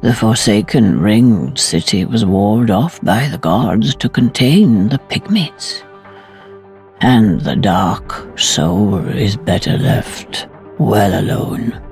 The Forsaken Ringed City was walled off by the gods to contain the pygmies. And the dark soul is better left well alone.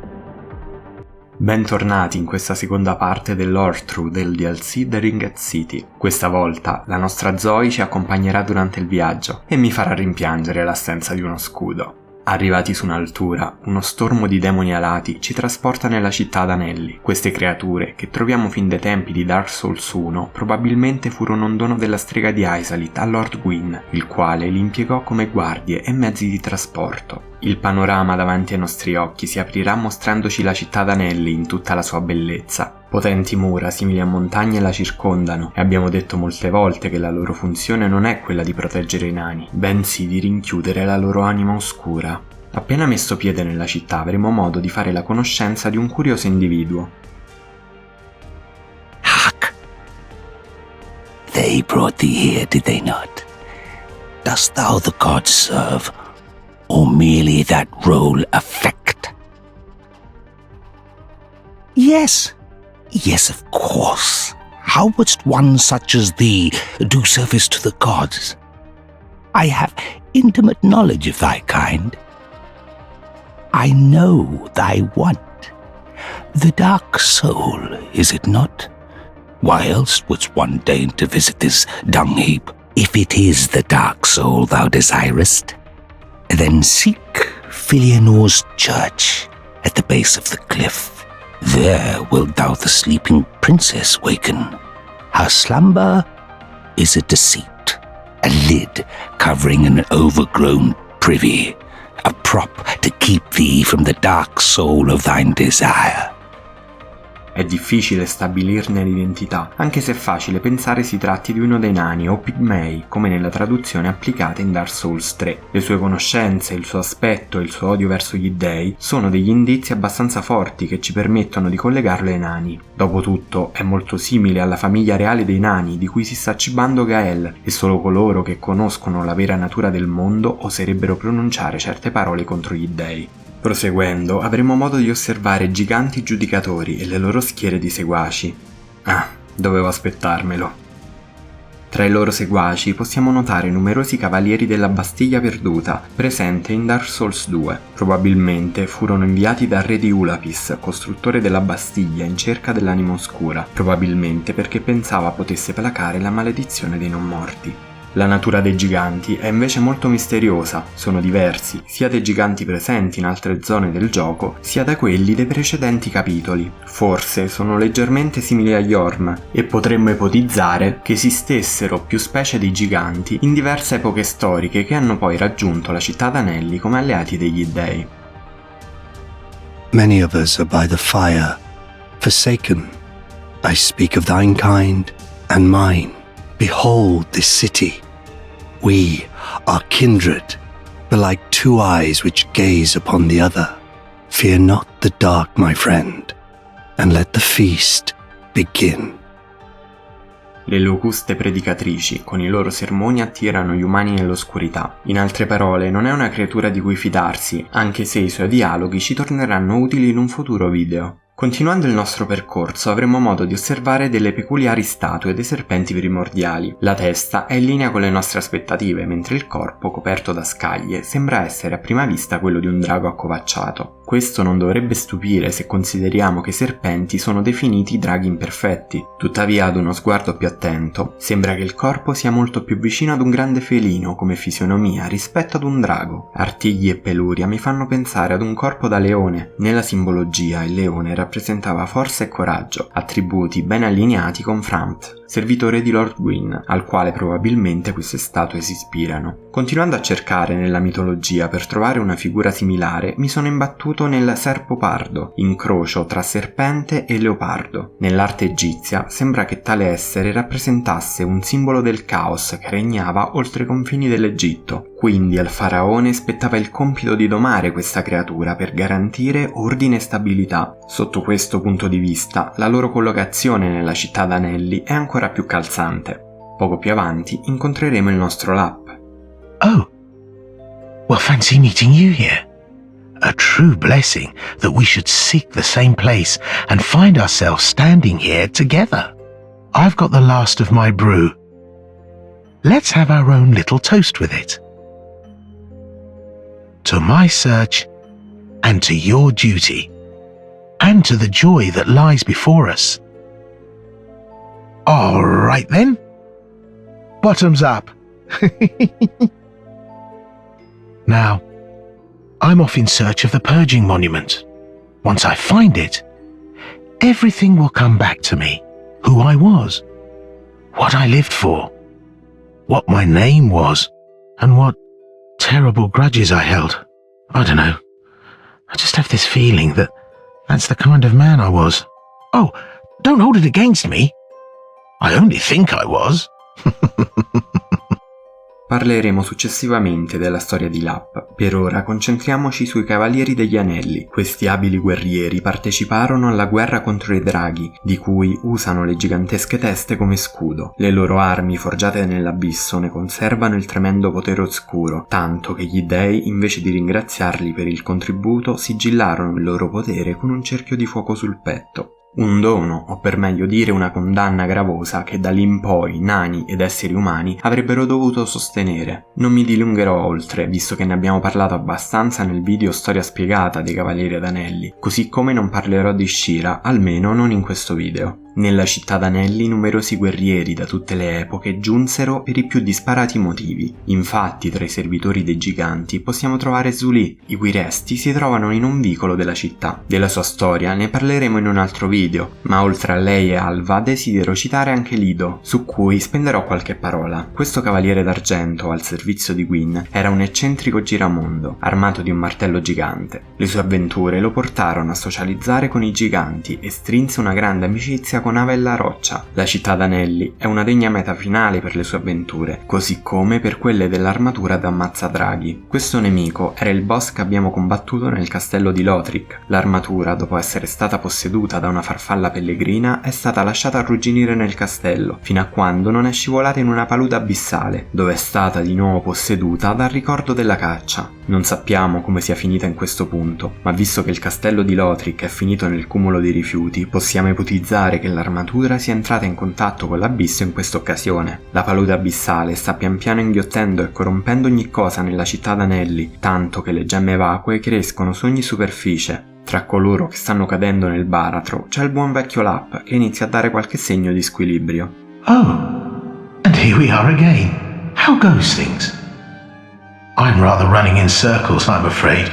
Bentornati in questa seconda parte del Lorethrough del DLC The Ringed City. Questa volta la nostra Zoe ci accompagnerà durante il viaggio e mi farà rimpiangere l'assenza di uno scudo. Arrivati su un'altura, uno stormo di demoni alati ci trasporta nella città ad anelli. Queste creature, che troviamo fin dai tempi di Dark Souls 1, probabilmente furono un dono della strega di Aizalit a Lord Gwyn, il quale li impiegò come guardie e mezzi di trasporto. Il panorama davanti ai nostri occhi si aprirà mostrandoci la città ad anelli in tutta la sua bellezza. Potenti mura simili a montagne la circondano e abbiamo detto molte volte che la loro funzione non è quella di proteggere i nani, bensì di rinchiudere la loro anima oscura. Appena messo piede nella città avremo modo di fare la conoscenza di un curioso individuo. Hark! They brought thee here, did they not? Dost thou the gods serve, or merely that role affect? Yes, of course. How wouldst one such as thee do service to the gods? I have intimate knowledge of thy kind. I know thy want. The dark soul, is it not? Why else wouldst one deign to visit this dung heap? If it is the dark soul thou desirest, then seek Filianor's church at the base of the cliff. There wilt thou the sleeping princess waken. Her slumber is a deceit, a lid covering an overgrown privy, a prop to keep thee from the dark soul of thine desire. È difficile stabilirne l'identità, anche se è facile pensare si tratti di uno dei nani o pigmei, come nella traduzione applicata in Dark Souls 3. Le sue conoscenze, il suo aspetto e il suo odio verso gli dei sono degli indizi abbastanza forti che ci permettono di collegarlo ai nani. Dopotutto è molto simile alla famiglia reale dei nani di cui si sta cibando Gael, e solo coloro che conoscono la vera natura del mondo oserebbero pronunciare certe parole contro gli dei. Proseguendo, avremo modo di osservare giganti giudicatori e le loro schiere di seguaci. Dovevo aspettarmelo. Tra i loro seguaci possiamo notare numerosi cavalieri della Bastiglia Perduta, presente in Dark Souls 2. Probabilmente furono inviati dal re di Ulapis, costruttore della Bastiglia, in cerca dell'anima oscura, probabilmente perché pensava potesse placare la maledizione dei non morti. La natura dei giganti è invece molto misteriosa, sono diversi sia dai giganti presenti in altre zone del gioco, sia da quelli dei precedenti capitoli. Forse sono leggermente simili agli Orm, e potremmo ipotizzare che esistessero più specie di giganti in diverse epoche storiche che hanno poi raggiunto la città d'anelli come alleati degli dei. Many of us are by the fire, forsaken. I speak of thine kind and mine. Behold this city. We are kindred, but like two eyes which gaze upon the other. Fear not the dark, my friend, and let the feast begin. Le locuste predicatrici, con i loro sermoni, attirano gli umani nell'oscurità. In altre parole, non è una creatura di cui fidarsi, anche se i suoi dialoghi ci torneranno utili in un futuro video. Continuando il nostro percorso avremo modo di osservare delle peculiari statue dei serpenti primordiali. La testa è in linea con le nostre aspettative, mentre il corpo, coperto da scaglie, sembra essere a prima vista quello di un drago accovacciato. Questo non dovrebbe stupire se consideriamo che i serpenti sono definiti draghi imperfetti. Tuttavia, ad uno sguardo più attento, sembra che il corpo sia molto più vicino ad un grande felino come fisionomia rispetto ad un drago. Artigli e peluria mi fanno pensare ad un corpo da leone. Nella simbologia il leone rappresentava forza e coraggio, attributi ben allineati con Frampt, servitore di Lord Gwyn, al quale probabilmente queste statue si ispirano. Continuando a cercare nella mitologia per trovare una figura similare, mi sono imbattuto nel serpo pardo, incrocio tra serpente e leopardo. Nell'arte egizia sembra che tale essere rappresentasse un simbolo del caos che regnava oltre i confini dell'Egitto, quindi al faraone spettava il compito di domare questa creatura per garantire ordine e stabilità. Sotto questo punto di vista, la loro collocazione nella città d'anelli è ancora più calzante. Poco più avanti incontreremo il nostro Lap. Oh, well, fancy meeting you here. a true blessing that we should seek the same place and find ourselves standing here together. I've got the last of my brew. Let's have our own little toast with it. To my search, and to your duty, and to the joy that lies before us. All right then. Bottoms up. Now, I'm off in search of the purging monument. Once I find it, everything will come back to me. Who I was, what I lived for, what my name was, and what terrible grudges I held. I don't know. I just have this feeling that that's the kind of man I was. Oh, don't hold it against me. I only think I was. Parleremo successivamente della storia di Lapp. Per ora concentriamoci sui Cavalieri degli Anelli. Questi abili guerrieri parteciparono alla guerra contro i draghi, di cui usano le gigantesche teste come scudo. Le loro armi forgiate nell'abisso ne conservano il tremendo potere oscuro, tanto che gli dei, invece di ringraziarli per il contributo, sigillarono il loro potere con un cerchio di fuoco sul petto. Un dono, o per meglio dire una condanna gravosa che da lì in poi nani ed esseri umani avrebbero dovuto sostenere. Non mi dilungherò oltre, visto che ne abbiamo parlato abbastanza nel video Storia spiegata dei Cavalieri ad Anelli, così come non parlerò di Shira, almeno non in questo video. Nella città d'Anelli numerosi guerrieri da tutte le epoche giunsero per i più disparati motivi. Infatti tra i servitori dei giganti possiamo trovare Zulì, i cui resti si trovano in un vicolo della città. Della sua storia ne parleremo in un altro video, ma oltre a lei e Alva desidero citare anche Lido, su cui spenderò qualche parola. Questo cavaliere d'argento al servizio di Gwyn era un eccentrico giramondo, armato di un martello gigante. Le sue avventure lo portarono a socializzare con i giganti e strinse una grande amicizia con Avella Roccia. La città d'Anelli è una degna meta finale per le sue avventure, così come per quelle dell'armatura da ammazzadraghi. Questo nemico era il boss che abbiamo combattuto nel castello di Lothric. L'armatura, dopo essere stata posseduta da una farfalla pellegrina, è stata lasciata arrugginire nel castello, fino a quando non è scivolata in una palude abissale, dove è stata di nuovo posseduta dal ricordo della caccia. Non sappiamo come sia finita in questo punto, ma visto che il castello di Lothric è finito nel cumulo di rifiuti, possiamo ipotizzare che l'armatura sia entrata in contatto con l'abisso in questa occasione. La palude abissale sta pian piano inghiottendo e corrompendo ogni cosa nella città d'Anelli, tanto che le gemme vacue crescono su ogni superficie. Tra coloro che stanno cadendo nel baratro c'è il buon vecchio Lapp che inizia a dare qualche segno di squilibrio. Oh, and here we are again. How goes things? I'm rather running in circles, I'm afraid.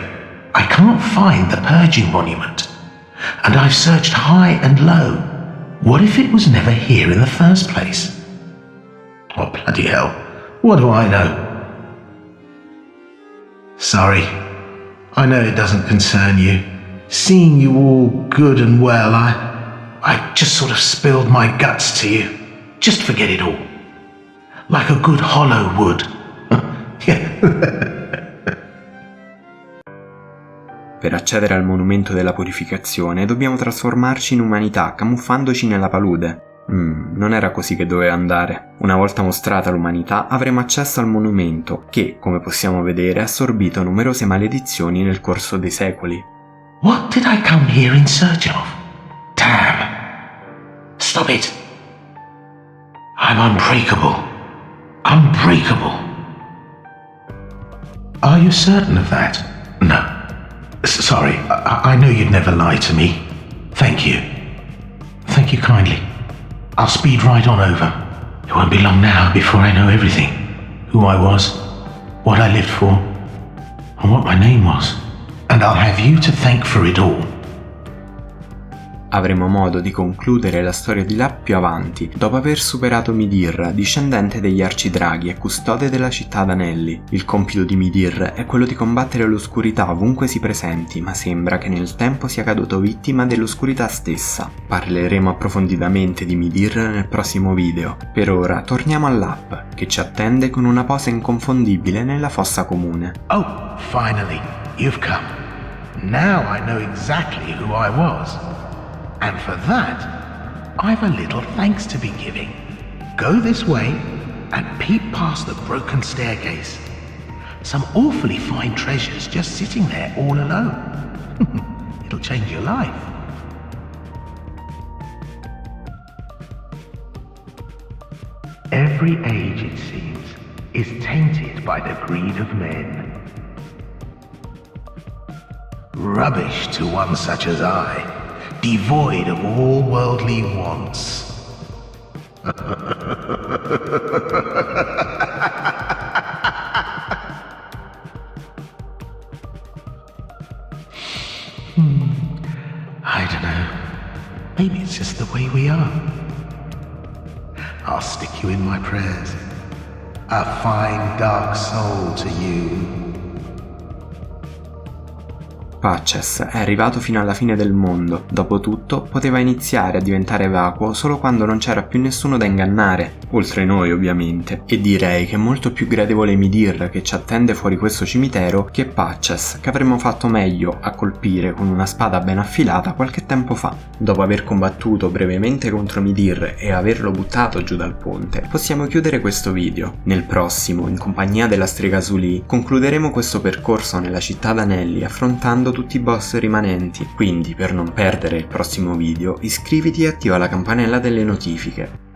I can't find the purging monument, and I've searched high and low. What if it was never here in the first place? Oh, bloody hell. What do I know? Sorry. I know it doesn't concern you. Seeing you all good and well, I just sort of spilled my guts to you. Just forget it all. Like a good hollow would. Per accedere al monumento della purificazione dobbiamo trasformarci in umanità camuffandoci nella palude. Non era così che doveva andare. Una volta mostrata l'umanità avremo accesso al monumento che, come possiamo vedere, ha assorbito numerose maledizioni nel corso dei secoli. What did I come here in search of? Damn. Stop it. I'm unbreakable. Unbreakable. Are you certain of that? No. Sorry, I know you'd never lie to me. Thank you. Thank you kindly. I'll speed right on over. It won't be long now before I know everything. Who I was, what I lived for, and what my name was. And I'll have you to thank for it all. Avremo modo di concludere la storia di Lapp più avanti, dopo aver superato Midir, discendente degli arcidraghi e custode della città d'Anelli. Il compito di Midir è quello di combattere l'oscurità ovunque si presenti, ma sembra che nel tempo sia caduto vittima dell'oscurità stessa. Parleremo approfonditamente di Midir nel prossimo video. Per ora torniamo a Lapp, che ci attende con una posa inconfondibile nella fossa comune. Oh, finally, you've come. Now I know exactly who I was. And for that, I've a little thanks to be giving. Go this way and peep past the broken staircase. Some awfully fine treasures just sitting there all alone. It'll change your life. Every age, it seems, is tainted by the greed of men. Rubbish to one such as I, devoid of all worldly wants. I don't know. Maybe it's just the way we are. I'll stick you in my prayers. A fine dark soul to you. Patches è arrivato fino alla fine del mondo. Dopotutto, poteva iniziare a diventare vacuo solo quando non c'era più nessuno da ingannare, oltre noi ovviamente. E direi che è molto più gradevole Midir che ci attende fuori questo cimitero che Patches, che avremmo fatto meglio a colpire con una spada ben affilata qualche tempo fa. Dopo aver combattuto brevemente contro Midir e averlo buttato giù dal ponte, possiamo chiudere questo video. Nel prossimo, in compagnia della strega Zulì, concluderemo questo percorso nella città d'anelli affrontando tutti i boss rimanenti, quindi per non perdere il prossimo video iscriviti e attiva la campanella delle notifiche.